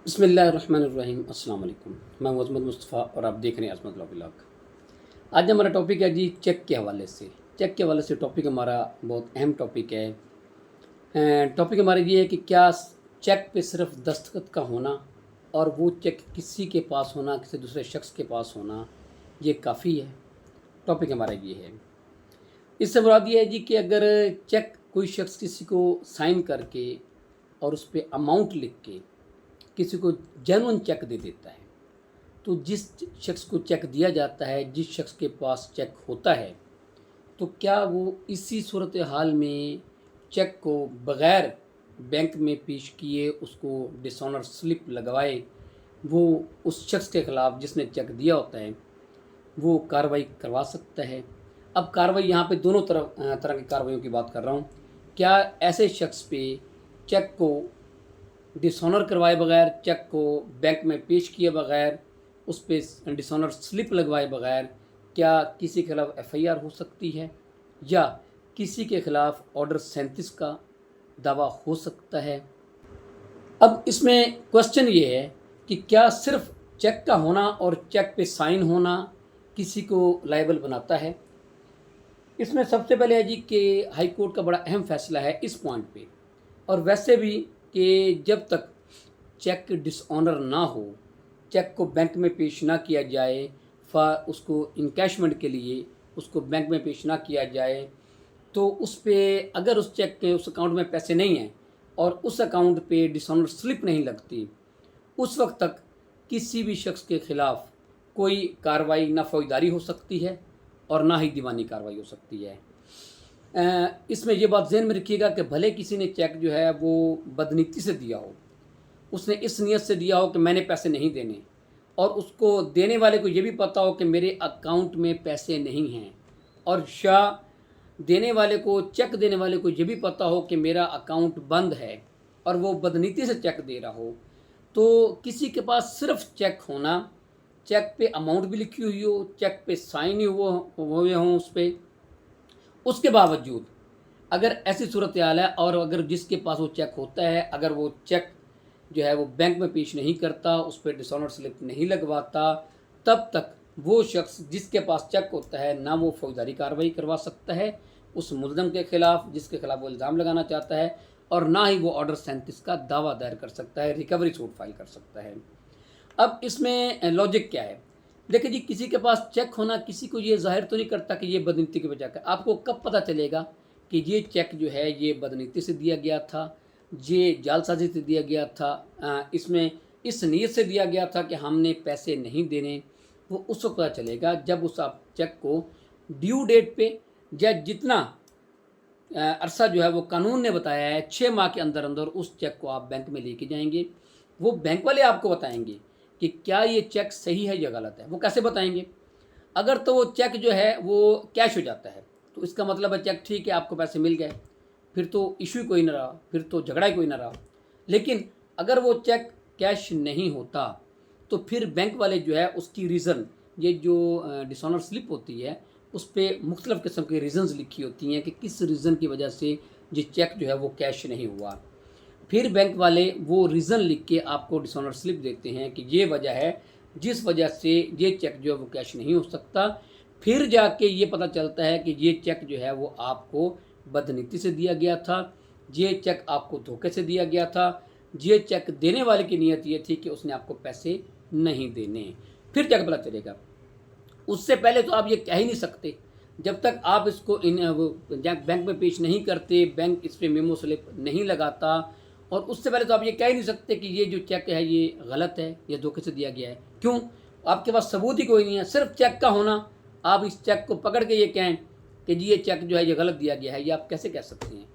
बिस्मिल्लाहिर्रहमानिर्रहीम। अस्सलाम वालेकुम। मैं अज़मत मुस्तफ़ा और आप देख रहे हैं अज़मत व्लॉग। आज हमारा टॉपिक है जी चेक के हवाले से। चेक के हवाले से टॉपिक हमारा बहुत अहम टॉपिक है। टॉपिक हमारा ये है कि क्या चेक पे सिर्फ दस्तखत का होना और वो चेक किसी के पास होना, किसी दूसरे शख्स के पास होना, ये काफ़ी है। टॉपिक हमारा ये है। इससे मुराद ये है जी कि अगर चेक कोई शख्स किसी को साइन करके और उस पर अमाउंट लिख के किसी को जेन्युइन चेक दे देता है, तो जिस शख्स को चेक दिया जाता है, जिस शख्स के पास चेक होता है, तो क्या वो इसी सूरत हाल में चेक को बग़ैर बैंक में पेश किए उसको डिसऑनर स्लिप लगवाए वो उस शख्स के ख़िलाफ़ जिसने चेक दिया होता है वो कार्रवाई करवा सकता है। अब कार्रवाई यहाँ पे दोनों तरह की कार्रवाइयों की बात कर रहा हूँ। क्या ऐसे शख्स पे चेक को डिसऑनर करवाए बगैर, चेक को बैंक में पेश किए बगैर, उस पर डिसऑनर स्लिप लगवाए बगैर क्या किसी के खिलाफ एफआईआर हो सकती है या किसी के खिलाफ ऑर्डर 37 का दावा हो सकता है। अब इसमें क्वेश्चन ये है कि क्या सिर्फ चेक का होना और चेक पे साइन होना किसी को लायबल बनाता है। इसमें सबसे पहले है जी कि हाई कोर्ट का बड़ा अहम फैसला है इस पॉइंट पे, और वैसे भी कि जब तक चेक डिसऑनर ना हो, चेक को बैंक में पेश ना किया जाए, उसको इनकैशमेंट के लिए उसको बैंक में पेश ना किया जाए, तो उस पे अगर उस चेक के उस अकाउंट में पैसे नहीं हैं और उस अकाउंट पे डिसऑनर स्लिप नहीं लगती, उस वक्त तक किसी भी शख्स के ख़िलाफ़ कोई कार्रवाई ना फौजदारी हो सकती है और ना ही दीवानी कार्रवाई हो सकती है। इसमें ये बात ज़हन में रखिएगा कि भले किसी ने चेक जो है वो बदनीति से दिया हो, उसने इस नीयत से दिया हो कि मैंने पैसे नहीं देने, और उसको देने वाले को ये भी पता हो कि मेरे अकाउंट में पैसे नहीं हैं, और देने वाले को, चेक देने वाले को ये भी पता हो कि मेरा अकाउंट बंद है और वो बदनीति से चेक दे रहा हो, तो किसी के पास सिर्फ चेक होना, चेक पे अमाउंट भी लिखी हुई हो, चेक पे साइन ही हुए हों उस पर, उसके बावजूद अगर ऐसी सूरत हाल है और अगर जिसके पास वो चेक होता है, अगर वो चेक जो है वो बैंक में पेश नहीं करता, उस पर डिसऑनर स्लिप नहीं लगवाता, तब तक वो शख्स जिसके पास चेक होता है ना वो फौजदारी कार्रवाई करवा सकता है उस मुल्ज़म के ख़िलाफ़ जिसके खिलाफ वो इल्ज़ाम लगाना चाहता है, और ना ही वो ऑर्डर 37 का दावा दायर कर सकता है, रिकवरी सूट फाइल कर सकता है। अब इसमें लॉजिक क्या है? देखिए जी, किसी के पास चेक होना किसी को ये ज़ाहिर तो नहीं करता कि ये बदनीति की वजह का। आपको कब पता चलेगा कि ये चेक जो है ये बदनीति से दिया गया था, ये जालसाजी से दिया गया था, इसमें इस नीयत से दिया गया था कि हमने पैसे नहीं देने। वो उस वक्त पता चलेगा जब उस आप चेक को ड्यू डेट पे या जितना अरसा जो है वो कानून ने बताया है 6 माह के अंदर अंदर उस चेक को आप बैंक में लेके जाएंगे। वो बैंक वाले आपको बताएंगे कि क्या ये चेक सही है या गलत है। वो कैसे बताएंगे? अगर तो वो चेक जो है वो कैश हो जाता है तो इसका मतलब है चेक ठीक है, आपको पैसे मिल गए, फिर तो इशू कोई ना रहा, फिर तो झगड़ा ही कोई ना रहा। लेकिन अगर वो चेक कैश नहीं होता तो फिर बैंक वाले जो है उसकी रीज़न, ये जो डिसऑनर स्लिप होती है उस पर मुख्तलिफ़ किस्म की रीज़न्स लिखी होती हैं कि किस रीज़न की वजह से ये चेक जो है वो कैश नहीं हुआ। फिर बैंक वाले वो रीज़न लिख के आपको डिसऑनर स्लिप देते हैं कि ये वजह है जिस वजह से ये चेक जो है वो कैश नहीं हो सकता। फिर जाके ये पता चलता है कि ये चेक जो है वो आपको बदनीति से दिया गया था, ये चेक आपको धोखे से दिया गया था, ये चेक देने वाले की नीयत ये थी कि उसने आपको पैसे नहीं देने। फिर जाके पता चलेगा। उससे पहले तो आप ये कह ही नहीं सकते जब तक आप इसको बैंक में पेश नहीं करते, बैंक इस पर मेमो स्लिप नहीं लगाता, और उससे पहले तो आप ये कह ही नहीं सकते कि ये जो चेक है ये गलत है, ये धोखे से दिया गया है। क्यों? आपके पास सबूत ही कोई नहीं है। सिर्फ चेक का होना, आप इस चेक को पकड़ के ये कहें कि जी ये चेक जो है ये गलत दिया गया है, ये आप कैसे कह सकते हैं?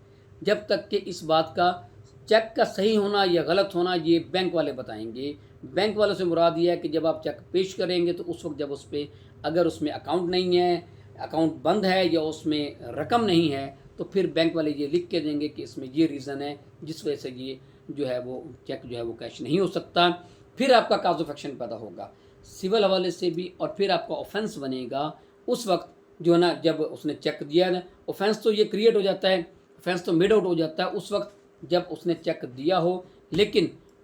जब तक कि इस बात का चेक का सही होना या गलत होना ये बैंक वाले बताएंगे। बैंक वालों से मुराद ये है कि जब आप चेक पेश करेंगे तो उस वक्त जब उस पर अगर उसमें अकाउंट नहीं है, अकाउंट बंद है या उसमें रकम नहीं है, तो फिर बैंक वाले ये लिख के देंगे कि इसमें ये रीज़न है जिस वजह से ये जो है वो चेक जो है वो कैश नहीं हो सकता। फिर आपका काज ऑफ एक्शन पैदा होगा सिविल हवाले से भी, और फिर आपका ऑफेंस बनेगा उस वक्त जो है ना, जब उसने चेक दिया ना। ऑफेंस तो ये क्रिएट हो जाता है, ऑफेंस तो मेड आउट हो जाता है उस वक्त जब उसने चेक दिया हो, लेकिन